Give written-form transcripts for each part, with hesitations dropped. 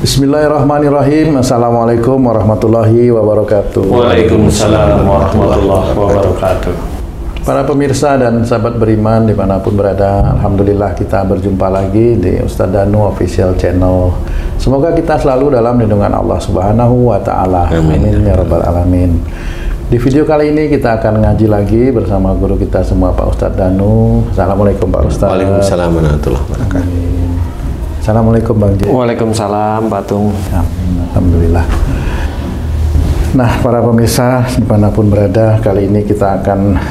Bismillahirrahmanirrahim. Assalamualaikum warahmatullahi wabarakatuh. Waalaikumsalam warahmatullahi wabarakatuh. Para pemirsa dan sahabat beriman dimanapun berada, alhamdulillah kita berjumpa lagi di Ustadz Danu Official Channel. Semoga kita selalu dalam lindungan Allah Subhanahu wa Ta'ala. Amin ya Rabbal Alamin. Di video kali ini kita akan ngaji lagi bersama guru kita semua, Pak Ustadz Danu. Assalamualaikum Pak Ustadz. Waalaikumsalam warahmatullahi wabarakatuh. Assalamualaikum Bang J. Waalaikumsalam Pak Tung. Alhamdulillah. Nah, para pemirsa dimanapun berada, kali ini kita akan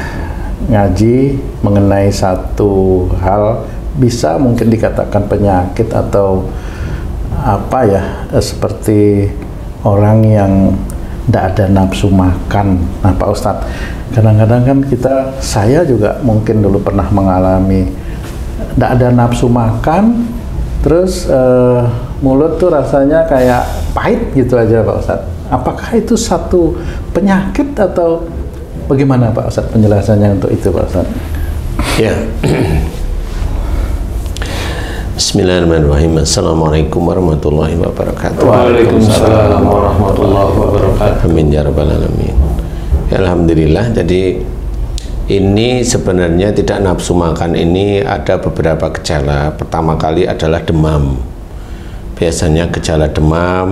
ngaji mengenai satu hal, bisa mungkin dikatakan penyakit atau apa ya, seperti orang yang tidak ada nafsu makan. Nah Pak Ustadz, kadang-kadang kan saya juga mungkin dulu pernah mengalami tidak ada nafsu makan, terus mulut tuh rasanya kayak pahit gitu aja Pak Ustadz. Apakah itu satu penyakit atau bagaimana Pak Ustadz penjelasannya untuk itu Pak Ustadz? Ya. Bismillahirrahmanirrahim. Assalamualaikum warahmatullahi wabarakatuh. Waalaikumsalam warahmatullahi wabarakatuh. Amin ya Rabbal Alamin. Ya, alhamdulillah. Jadi ini sebenarnya tidak nafsu makan ini ada beberapa gejala. Pertama kali adalah demam. Biasanya gejala demam,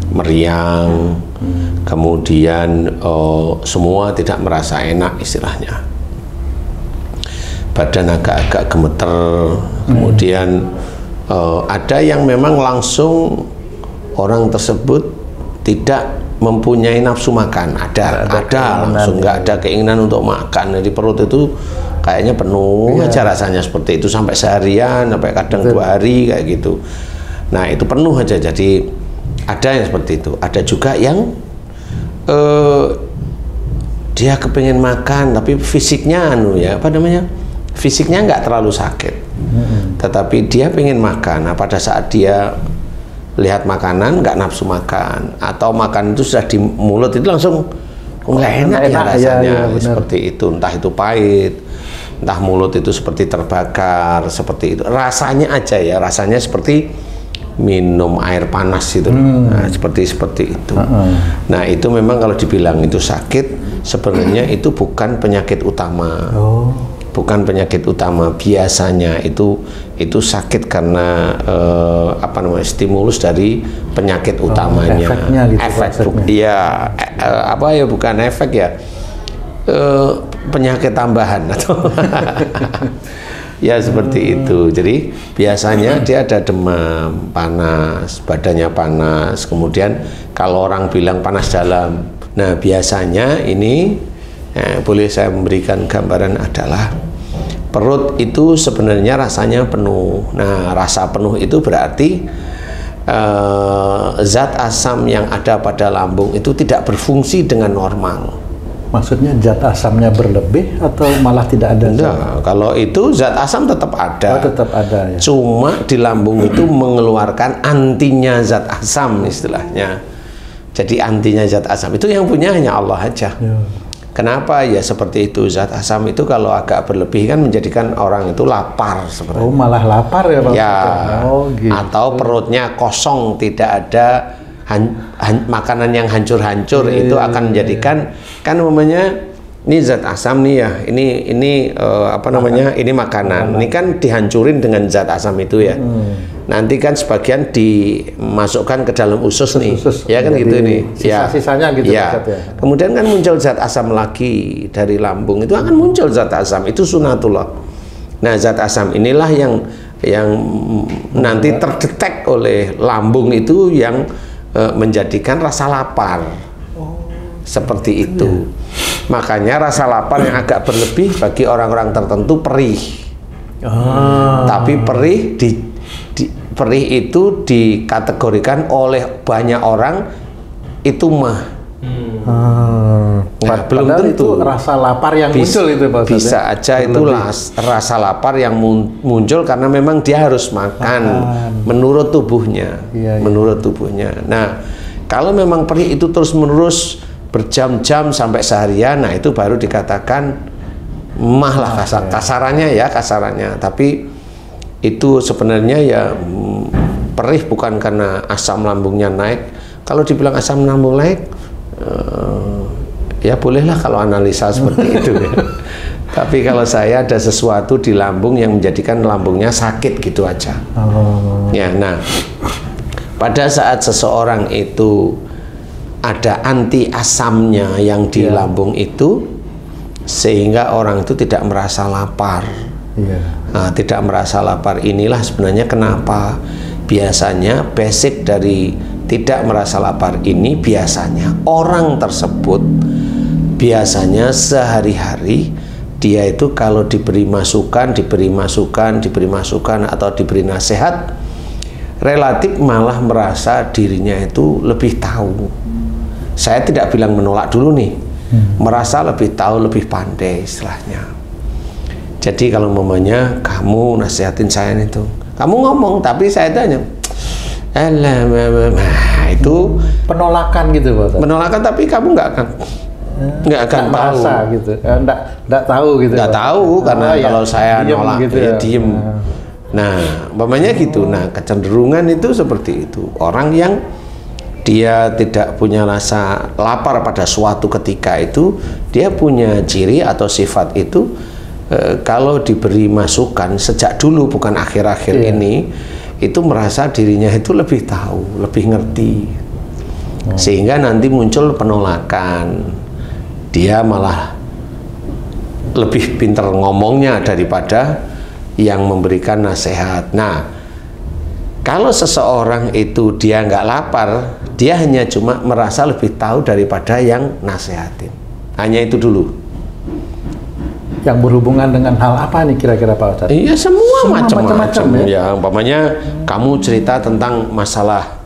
meriang, kemudian semua tidak merasa enak istilahnya. Badan agak-agak gemeter, kemudian ada yang memang langsung orang tersebut tidak mempunyai nafsu makan, ada langsung nggak ada keinginan untuk makan, jadi perut itu kayaknya penuh aja rasanya seperti itu sampai seharian, sampai kadang 2 hari kayak gitu. Nah itu penuh aja, jadi ada yang seperti itu. Ada juga yang dia kepengen makan tapi fisiknya fisiknya nggak terlalu sakit, tetapi dia pengen makan. Nah, pada saat dia lihat makanan nggak nafsu makan, atau makan itu sudah di mulut itu langsung nggak enak ya rasanya, seperti itu. Entah itu pahit, entah mulut itu seperti terbakar, seperti itu. Rasanya aja ya, rasanya seperti minum air panas itu. Nah, seperti itu. Nah, itu memang kalau dibilang itu sakit, sebenarnya itu bukan penyakit utama. Bukan penyakit utama. Biasanya itu sakit karena stimulus dari penyakit utamanya. Bukan efek ya. Penyakit tambahan atau ya seperti itu. Jadi biasanya dia ada demam, panas, badannya panas, kemudian kalau orang bilang panas dalam. Nah biasanya ini boleh saya memberikan gambaran adalah perut itu sebenarnya rasanya penuh. Nah rasa penuh itu berarti zat asam yang ada pada lambung itu tidak berfungsi dengan normal. Maksudnya zat asamnya berlebih atau malah tidak ada? Enggak, kalau itu zat asam tetap ada. Tetap ada ya. Cuma di lambung itu mengeluarkan antinya zat asam istilahnya. Jadi antinya zat asam itu yang punya hanya Allah aja. Ya. Kenapa ya seperti itu? Zat asam itu kalau agak berlebih kan menjadikan orang itu lapar sebenarnya. Malah lapar ya Pak? Ya. Gitu. Atau perutnya kosong, tidak ada makanan yang hancur-hancur, itu akan menjadikan kan namanya ini zat asam nih ya, ini ini makanan, ini kan dihancurin dengan zat asam itu ya. Nanti kan sebagian dimasukkan ke dalam usus nih, ya kan gitu nih. Sisa-sisanya gitu ya. Kemudian kan muncul zat asam lagi dari lambung, itu akan muncul zat asam, itu sunatullah. Nah zat asam inilah yang nanti terdetek oleh lambung itu yang menjadikan rasa lapar. Seperti itu. Makanya rasa lapar yang agak berlebih bagi orang-orang tertentu perih. Tapi perih itu dikategorikan oleh banyak orang itu mah. Nah, belum tentu itu rasa lapar yang muncul itu Pak. Bisa aja itu rasa lapar yang muncul karena memang dia harus makan menurut tubuhnya. Menurut tubuhnya. Nah, kalau memang perih itu terus-menerus berjam-jam sampai seharian, nah itu baru dikatakan mah lah kasarannya. Tapi itu sebenarnya ya perih bukan karena asam lambungnya naik. Kalau dibilang asam lambung naik, ya bolehlah kalau analisa seperti itu ya. Tapi kalau saya ada sesuatu di lambung yang menjadikan lambungnya sakit gitu aja. Ya, nah, pada saat seseorang itu ada anti asamnya yang di lambung itu, sehingga orang itu tidak merasa lapar. Nah, tidak merasa lapar inilah sebenarnya kenapa biasanya basic dari tidak merasa lapar ini, biasanya orang tersebut biasanya sehari-hari dia itu kalau diberi masukan atau diberi nasihat, relatif malah merasa dirinya itu lebih tahu. Saya tidak bilang menolak dulu nih, merasa lebih tahu, lebih pandai istilahnya. Jadi kalau mamanya kamu nasihatin saya itu, kamu ngomong tapi saya tanya, itu penolakan gitu Pak. Penolakan, tapi kamu nggak akan tahu gitu, nggak tahu gitu. Nggak tahu karena kalau saya diem nolak gitu ya diem. Nah, umpamanya gitu. Nah, kecenderungan itu seperti itu. Orang yang dia tidak punya rasa lapar pada suatu ketika itu, dia punya ciri atau sifat itu, kalau diberi masukan sejak dulu, bukan akhir-akhir ini, itu merasa dirinya itu lebih tahu, lebih ngerti. Sehingga nanti muncul penolakan. Dia malah lebih pintar ngomongnya daripada yang memberikan nasihat. Nah, kalau seseorang itu dia nggak lapar, dia hanya cuma merasa lebih tahu daripada yang nasihatin. Hanya itu dulu. Yang berhubungan dengan hal apa nih kira-kira Pak Ustadz? Iya, semua macam-macam ya. Ya, umpamanya kamu cerita tentang masalah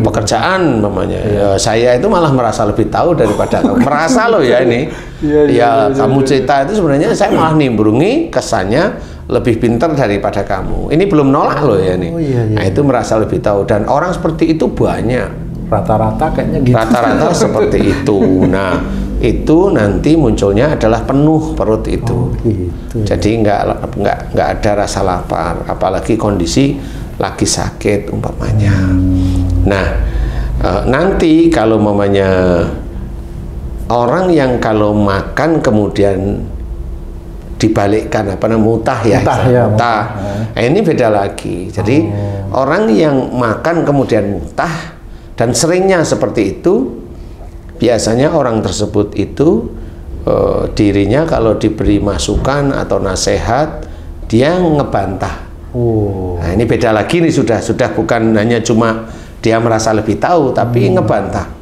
pekerjaan namanya. Saya itu malah merasa lebih tahu daripada kamu. Merasa loh ya ini. Kamu cerita itu sebenarnya saya malah nimbrungi kesannya lebih pintar daripada kamu. Ini belum nolak loh ya ini. Nah, itu merasa lebih tahu, dan orang seperti itu banyak. Rata-rata kayaknya gitu. Rata-rata seperti itu. Nah, itu nanti munculnya adalah penuh perut itu. Gitu. Jadi nggak ada rasa lapar, apalagi kondisi lagi sakit umpamanya. Nah, nanti kalau umpamanya orang yang kalau makan kemudian dibalikkan mutah. Nah, ini beda lagi. Jadi orang yang makan kemudian mutah dan seringnya seperti itu, biasanya orang tersebut itu dirinya kalau diberi masukan atau nasihat dia ngebantah. Nah, ini beda lagi nih, sudah bukan hanya cuma dia merasa lebih tahu, tapi ngebantah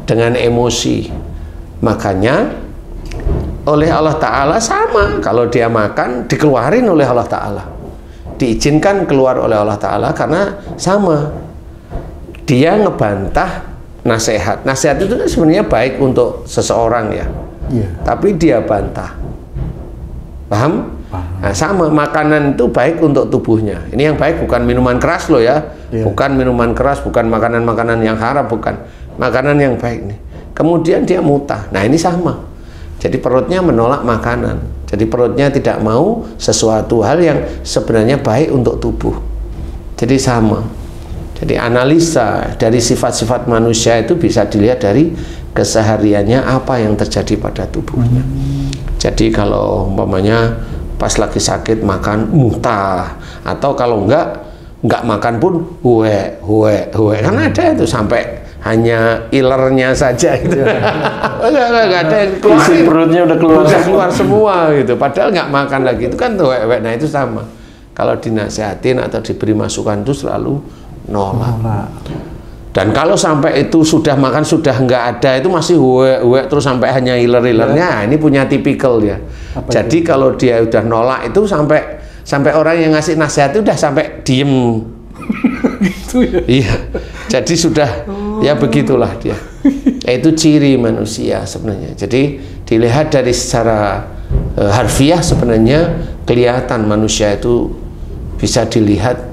dengan emosi. Makanya oleh Allah Ta'ala sama, kalau dia makan dikeluarin oleh Allah Ta'ala, diizinkan keluar oleh Allah Ta'ala, karena sama dia ngebantah nasihat. Nasihat itu kan sebenarnya baik untuk seseorang ya, tapi dia bantah. Paham? Nah, sama, makanan itu baik untuk tubuhnya. Ini yang baik, bukan minuman keras loh ya. Bukan minuman keras, bukan makanan-makanan yang haram, bukan. Makanan yang baik nih. Kemudian dia mutah. Nah, ini sama. Jadi perutnya menolak makanan. Jadi perutnya tidak mau sesuatu hal yang sebenarnya baik untuk tubuh. Jadi sama. Jadi analisa dari sifat-sifat manusia itu bisa dilihat dari kesehariannya apa yang terjadi pada tubuhnya. Jadi kalau umpamanya pas lagi sakit makan muntah, atau kalau enggak makan pun kan ada itu sampai hanya ilernya saja itu. Enggak ada yang keluar, isi perutnya udah keluar semua gitu, padahal nggak makan lagi, itu kan huek. Nah, itu sama, kalau dinasihatin atau diberi masukan itu selalu nolak. Dan kalau sampai itu sudah makan sudah nggak ada, itu masih huek terus sampai hanya iler-ilernya, ini punya tipikal ya. Jadi kalau dia udah nolak itu sampai orang yang ngasih nasihat itu udah sampai diem. Gitu ya. Iya. Jadi sudah ya begitulah dia. Itu ciri manusia sebenarnya. Jadi dilihat dari secara harfiah sebenarnya kelihatan manusia itu bisa dilihat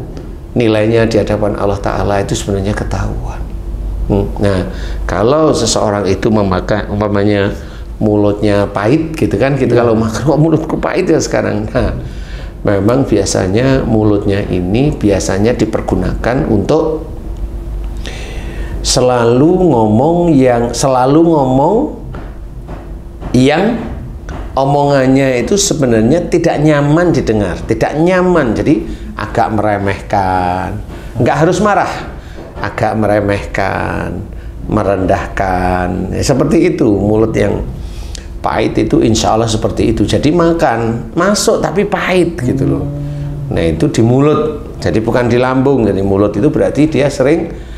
nilainya di hadapan Allah Ta'ala itu sebenarnya ketahuan. Nah, kalau seseorang itu memakan umpamanya mulutnya pahit gitu kan, gitu, kalau makan mulutku pahit ya sekarang. Nah, memang biasanya mulutnya ini biasanya dipergunakan untuk selalu ngomong yang omongannya itu sebenarnya tidak nyaman didengar, tidak nyaman, jadi agak meremehkan, nggak harus marah, agak meremehkan, merendahkan, ya, seperti itu. Mulut yang pahit itu insya Allah seperti itu, jadi makan masuk tapi pahit gitu loh. Nah itu di mulut, jadi bukan di lambung. Jadi mulut itu berarti dia sering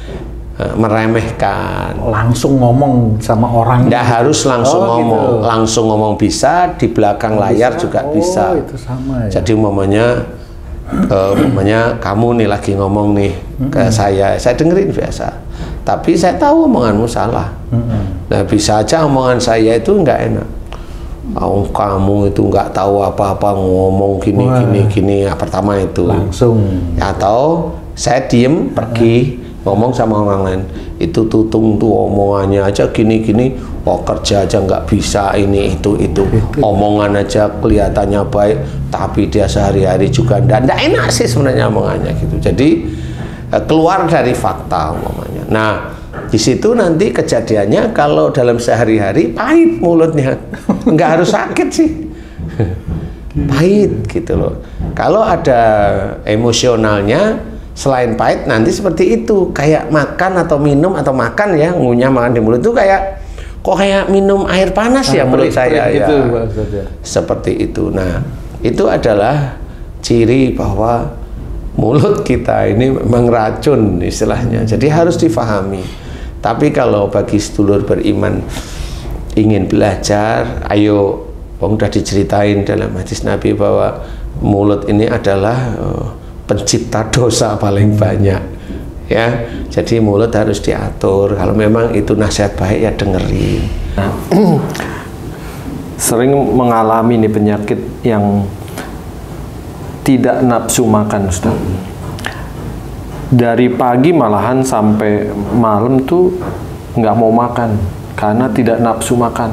meremehkan, langsung ngomong sama orang. Nggak harus langsung ngomong, gitu. Langsung ngomong bisa, di belakang layar juga bisa. Itu sama ya. Jadi umpamanya kamu nih lagi ngomong nih ke saya dengerin biasa, tapi saya tahu omonganmu salah. Nah bisa aja omongan saya itu nggak enak. Oh, kamu itu nggak tahu apa-apa ngomong gini. Pertama itu langsung. Atau saya diem pergi. Ngomong sama orang lain, itu tutung tuh omongannya aja gini-gini, kerja aja nggak bisa, ini itu omongan aja kelihatannya baik, tapi dia sehari-hari juga nggak enak sih sebenarnya omongannya gitu. Jadi keluar dari fakta omongannya. Nah di situ nanti kejadiannya kalau dalam sehari-hari pahit mulutnya, nggak harus sakit sih, pahit gitu loh. Kalau ada emosionalnya selain pahit nanti seperti itu, kayak makan atau minum atau makan ya, ngunyah makan di mulut itu kayak minum air panas ya menurut saya ya. Seperti itu. Nah, itu adalah ciri bahwa mulut kita ini memang racun istilahnya. Jadi harus difahami. Tapi kalau bagi sedulur beriman ingin belajar, ayo, udah diceritain dalam hadis Nabi bahwa mulut ini adalah pencipta dosa paling banyak ya. Jadi mulut harus diatur. Kalau memang itu nasihat baik ya dengerin. Nah, sering mengalami nih penyakit yang tidak nafsu makan, Ustaz. Dari pagi malahan sampai malam tuh nggak mau makan karena tidak nafsu makan.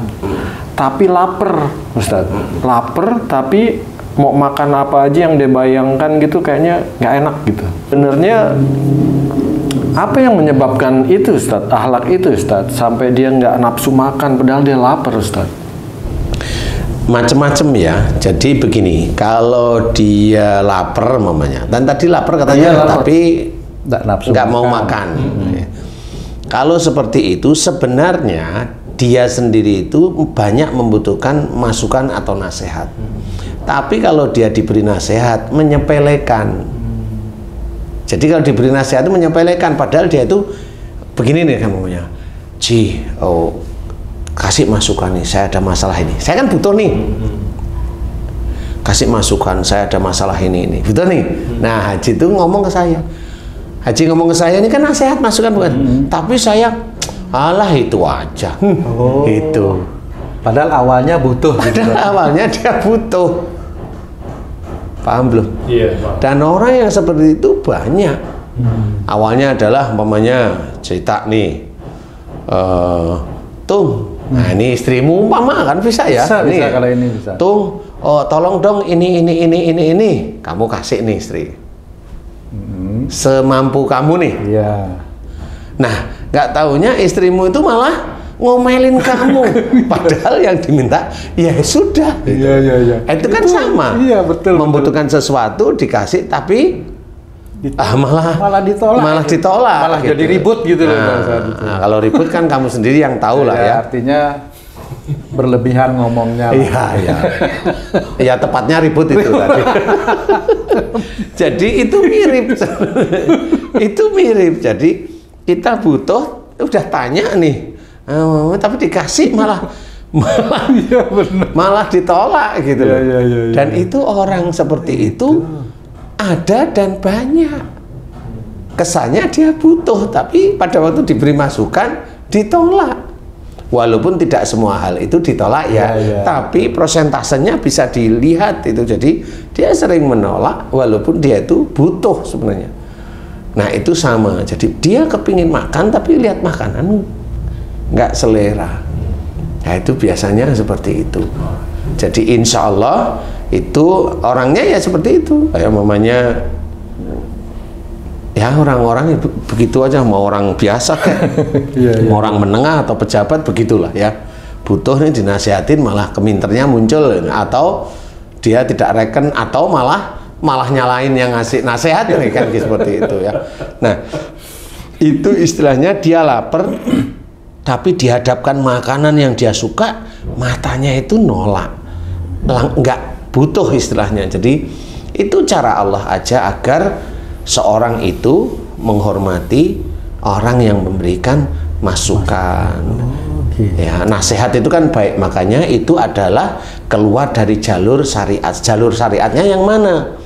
Tapi lapar, Ustaz. Lapar tapi mau makan apa aja yang dia bayangkan gitu kayaknya nggak enak gitu. Sebenarnya apa yang menyebabkan itu, Ustaz? Akhlak itu, Ustaz, sampai dia nggak nafsu makan padahal dia lapar, Ustaz. Macem-macem ya. Jadi begini, kalau dia lapar mamanya, dan tadi lapar katanya, lapar. Tapi nggak mau makan. Kalau seperti itu sebenarnya dia sendiri itu banyak membutuhkan masukan atau nasihat. Tapi kalau dia diberi nasihat menyepelekan. Jadi kalau diberi nasihat itu menyepelekan, padahal dia itu begini nih kamunya. Kasih masukan nih, saya ada masalah ini. Saya kan butuh nih. Kasih masukan, saya ada masalah ini. Butuh nih. Nah, Haji itu ngomong ke saya. Haji ngomong ke saya ini kan nasihat, masukan bukan. Tapi saya alah itu aja. Itu. Padahal awalnya butuh. Awalnya dia butuh. Paham belum? Iya, Pak. Dan orang yang seperti itu banyak. Awalnya adalah umpamanya cerita nih, Tung, nah ini istrimu umpama kan bisa ya? Bisa kalau ini bisa. Tung, tolong dong ini. Kamu kasih nih istri. Semampu kamu nih. Iya. Nah, nggak taunya istrimu itu malah ngomelin kamu, padahal yang diminta ya sudah. Gitu. Iya. Itu kan sama. Iya, betul. Membutuhkan sesuatu dikasih tapi malah ditolak. Malah gitu. jadi ribut gitu. Nah, kalau ribut kan kamu sendiri yang tahu lah ya. Artinya berlebihan ngomongnya. Iya. Ya tepatnya ribut itu tadi. Jadi itu mirip. Itu mirip. Jadi kita butuh, udah tanya nih. Tapi dikasih malah ditolak gitu. Dan itu orang seperti itu ada dan banyak. Kesannya dia butuh, tapi pada waktu diberi masukan ditolak. Walaupun tidak semua hal itu ditolak ya. Tapi prosentasenya bisa dilihat itu. Jadi dia sering menolak walaupun dia itu butuh sebenarnya. Nah itu sama. Jadi dia kepingin makan tapi lihat makanan nggak selera. Nah itu biasanya seperti itu. Jadi insya Allah Itu orangnya ya seperti itu, kayak mamanya ya orang-orang begitu aja, mau orang biasa kan, mau orang menengah atau pejabat begitulah ya, butuh nih dinasihatin malah keminternya muncul, atau dia tidak reken, atau malah nyalain yang ngasih nasihat nih kan seperti itu ya. Nah itu istilahnya dia lapar tapi dihadapkan makanan yang dia suka, matanya itu nolak, nggak butuh istilahnya. Jadi itu cara Allah aja agar seorang itu menghormati orang yang memberikan masukan. Ya, nasihat itu kan baik, makanya itu adalah keluar dari jalur syariat. Jalur syariatnya yang mana?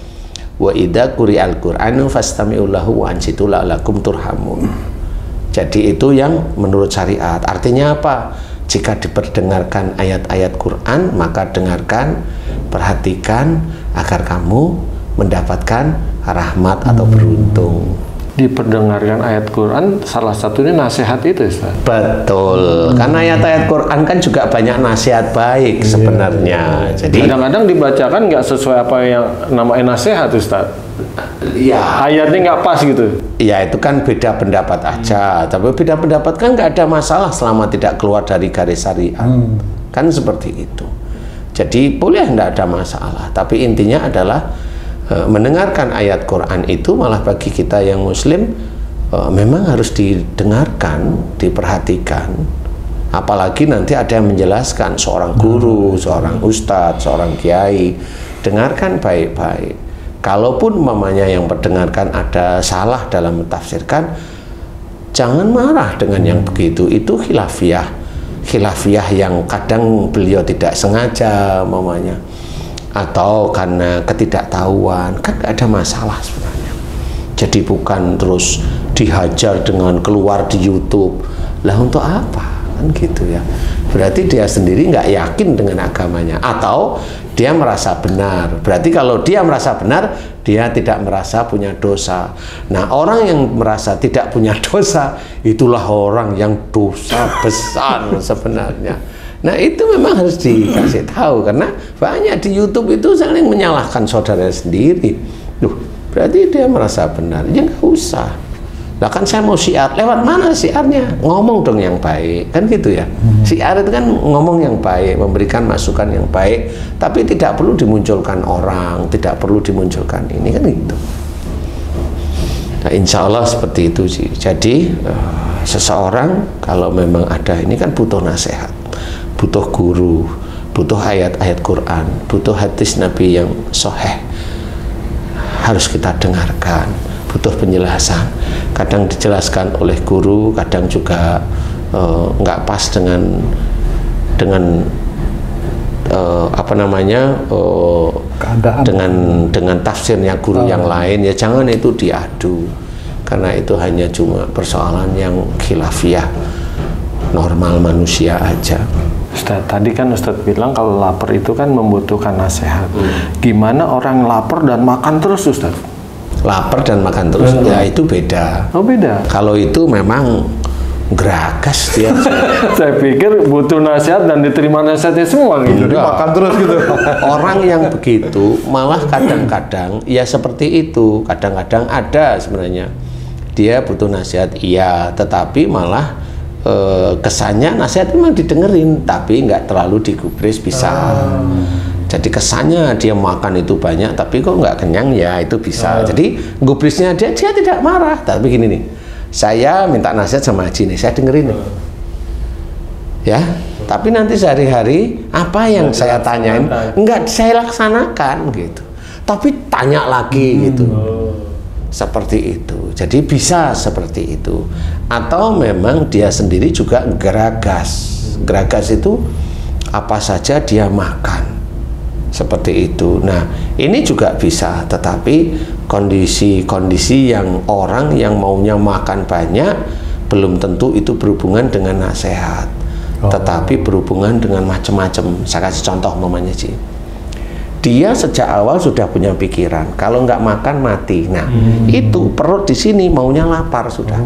Wa idza quri'al Qur'anu fastami'u lahu wa ansitu la'allakum turhamun. Jadi itu yang menurut syariat. Artinya apa? Jika diperdengarkan ayat-ayat Quran, maka dengarkan, perhatikan agar kamu mendapatkan rahmat atau beruntung. Diperdengarkan ayat Quran, salah satunya nasihat itu, Ustaz. Betul, karena ayat-ayat Quran kan juga banyak nasihat baik sebenarnya. Jadi kadang-kadang dibacakan nggak sesuai apa yang namanya nasihat, Ustaz. Ya, ayatnya nggak pas gitu. Ya itu kan beda pendapat aja. Tapi beda pendapat kan nggak ada masalah selama tidak keluar dari garis syariat. Kan seperti itu. Jadi boleh nggak ada masalah. Tapi intinya adalah mendengarkan ayat Quran itu malah bagi kita yang muslim memang harus didengarkan, diperhatikan. Apalagi nanti ada yang menjelaskan, seorang guru, seorang ustadz, seorang kiai, dengarkan baik-baik. Kalaupun mamanya yang mendengarkan ada salah dalam mentafsirkan, jangan marah dengan yang begitu. Itu khilafiyah yang kadang beliau tidak sengaja mamanya, atau karena ketidaktahuan, kan gak ada masalah sebenarnya. Jadi bukan terus dihajar dengan keluar di YouTube. Lah untuk apa? Kan gitu ya. Berarti dia sendiri nggak yakin dengan agamanya, atau dia merasa benar. Berarti kalau dia merasa benar, dia tidak merasa punya dosa. Nah, orang yang merasa tidak punya dosa, itulah orang yang dosa besar sebenarnya. Nah itu memang harus dikasih tahu, karena banyak di YouTube itu saling menyalahkan saudara sendiri. Duh, berarti dia merasa benar, ya nggak usah. Lah kan saya mau syiar, lewat mana syiarnya? Ngomong dong yang baik, kan gitu ya. Syiar itu kan ngomong yang baik, memberikan masukan yang baik, tapi tidak perlu dimunculkan orang, tidak perlu dimunculkan ini, kan gitu. Nah insya Allah seperti itu sih. Jadi seseorang kalau memang ada ini kan butuh nasihat, butuh guru, butuh ayat-ayat Quran, butuh hadis Nabi yang sahih, harus kita dengarkan, butuh penjelasan. Kadang dijelaskan oleh guru, kadang juga nggak pas dengan apa namanya dengan tafsirnya guru yang lain. Ya jangan itu diadu, karena itu hanya cuma persoalan yang khilafiyah normal manusia aja. Ustaz, tadi kan Ustaz bilang kalau lapar itu kan membutuhkan nasihat. Gimana orang lapar dan makan terus, Ustaz? Lapar dan makan terus, ya itu beda. Oh beda? Kalau itu memang geragas dia. Saya pikir butuh nasihat dan diterima nasihatnya semua gitu. Jadi makan terus gitu. Orang yang begitu malah kadang-kadang ya seperti itu. Kadang-kadang ada sebenarnya dia butuh nasihat, iya, tetapi malah kesannya nasihat memang didengerin, tapi nggak terlalu digubris bisa. Jadi kesannya dia makan itu banyak, tapi kok nggak kenyang, ya itu bisa. Jadi gubrisnya dia tidak marah, tapi gini nih, saya minta nasihat sama Haji nih, saya dengerin nih, ya. Tapi nanti sehari-hari apa yang saya tanyain nggak saya laksanakan gitu, tapi tanya lagi gitu. Seperti itu. Jadi bisa seperti itu. Atau memang dia sendiri juga geragas. Geragas itu apa saja dia makan. Seperti itu. Nah, ini juga bisa, tetapi kondisi-kondisi yang orang yang maunya makan banyak belum tentu itu berhubungan dengan nasihat. Tetapi berhubungan dengan macam-macam. Saya kasih contoh namanya sih. Dia sejak awal sudah punya pikiran kalau nggak makan mati. Nah, itu perut di sini maunya lapar sudah.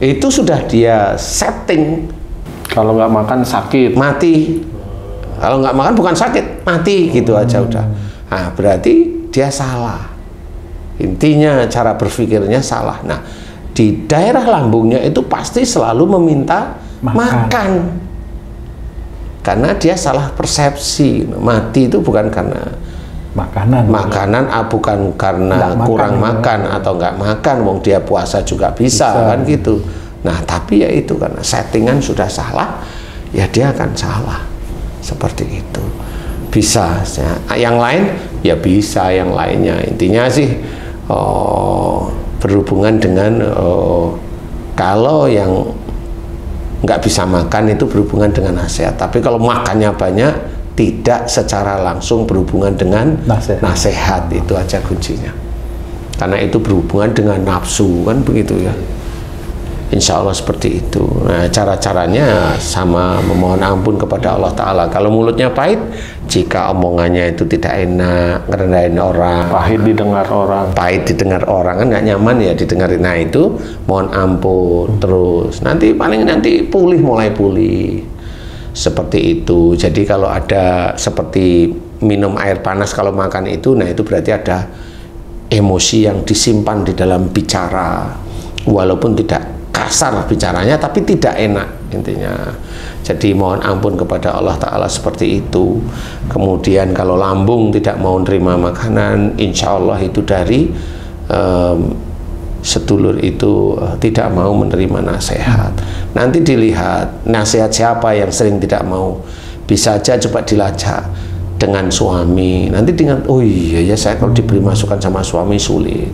Itu sudah dia setting. Kalau nggak makan sakit, mati. Kalau nggak makan bukan sakit, mati gitu aja udah. Nah, berarti dia salah. Intinya cara berpikirnya salah. Nah, di daerah lambungnya itu pasti selalu meminta makan. Karena dia salah persepsi. Mati itu bukan karena makanan, bukan karena kurang makan atau nggak makan. Wong dia puasa juga bisa kan gitu. Nah, tapi ya itu karena settingan sudah salah, ya dia akan salah. Seperti itu. Bisa. Yang lain ya bisa, yang lainnya. Intinya sih berhubungan dengan kalau yang nggak bisa makan itu berhubungan dengan nasihat. Tapi kalau makannya banyak, tidak secara langsung berhubungan dengan nasihat. Itu aja kuncinya. Karena itu berhubungan dengan nafsu, kan begitu ya. Insya Allah seperti itu. Nah, cara-caranya sama memohon ampun kepada Allah Ta'ala. Kalau mulutnya pahit, jika omongannya itu tidak enak, ngerendahin orang, pahit didengar orang, kan nggak nyaman ya didengarin. Nah, itu mohon ampun terus. Nanti mulai pulih. Seperti itu. Jadi kalau ada seperti minum air panas kalau makan itu, nah itu berarti ada emosi yang disimpan di dalam bicara. Walaupun tidak kasar bicaranya, tapi tidak enak intinya. Jadi mohon ampun kepada Allah Ta'ala seperti itu. Kemudian kalau lambung tidak mau nerima makanan, insya Allah itu dari sedulur itu tidak mau menerima nasihat. Nanti dilihat nasihat siapa yang sering tidak mau. Bisa aja coba dilacak dengan suami. Nanti dengan, oh iya ya saya kalau diberi masukan sama suami sulit.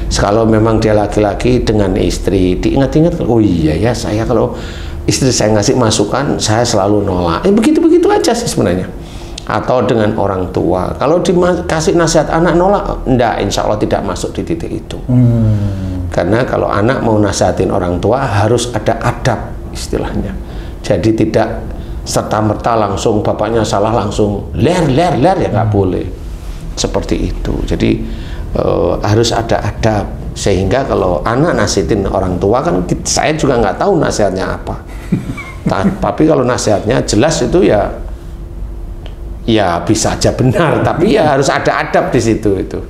Kalau memang dia laki-laki dengan istri, diingat-ingat, oh iya ya saya kalau istri saya ngasih masukan, saya selalu nolak. Begitu-begitu aja sih sebenarnya. Atau dengan orang tua, kalau dikasih nasihat anak nolak, enggak, insya Allah tidak masuk di titik itu. Karena kalau anak mau nasihatin orang tua harus ada adab istilahnya. Jadi tidak serta-merta langsung bapaknya salah langsung ler ya nggak boleh. Seperti itu. Jadi harus ada adab, sehingga kalau anak nasihatin orang tua kan saya juga nggak tahu nasihatnya apa. Tapi kalau nasihatnya jelas itu ya bisa aja benar, tapi ya harus ada adab di situ itu.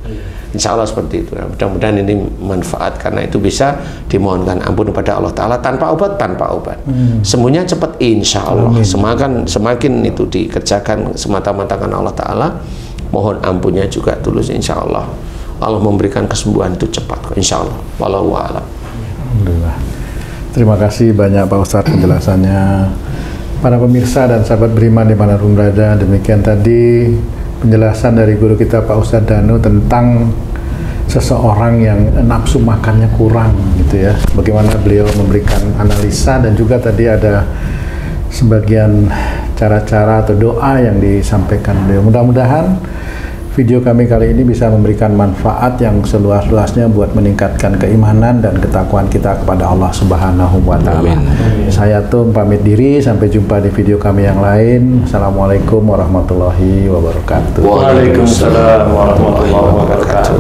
Insya Allah seperti itu. Mudah-mudahan ini manfaat, karena itu bisa dimohonkan ampun kepada Allah Ta'ala tanpa obat. Sembuhnya cepat insya Allah. Semakin itu dikerjakan semata-mata karena Allah Ta'ala, mohon ampunnya juga tulus, insya Allah Allah memberikan kesembuhan itu cepat, insya Allah. Wallahu a'lam. Alhamdulillah. Terima kasih banyak Pak Ustadz penjelasannya. Para pemirsa dan sahabat beriman dimanapun berada, demikian tadi penjelasan dari guru kita Pak Ustadz Danu tentang seseorang yang nafsu makannya kurang gitu ya. Bagaimana beliau memberikan analisa, dan juga tadi ada sebagian cara-cara atau doa yang disampaikan beliau. Mudah-mudahan video kami kali ini bisa memberikan manfaat yang seluas-luasnya buat meningkatkan keimanan dan ketakwaan kita kepada Allah Subhanahu wa Ta'ala. Saya Tung pamit diri, sampai jumpa di video kami yang lain. Assalamualaikum warahmatullahi wabarakatuh. Waalaikumsalam warahmatullahi wabarakatuh.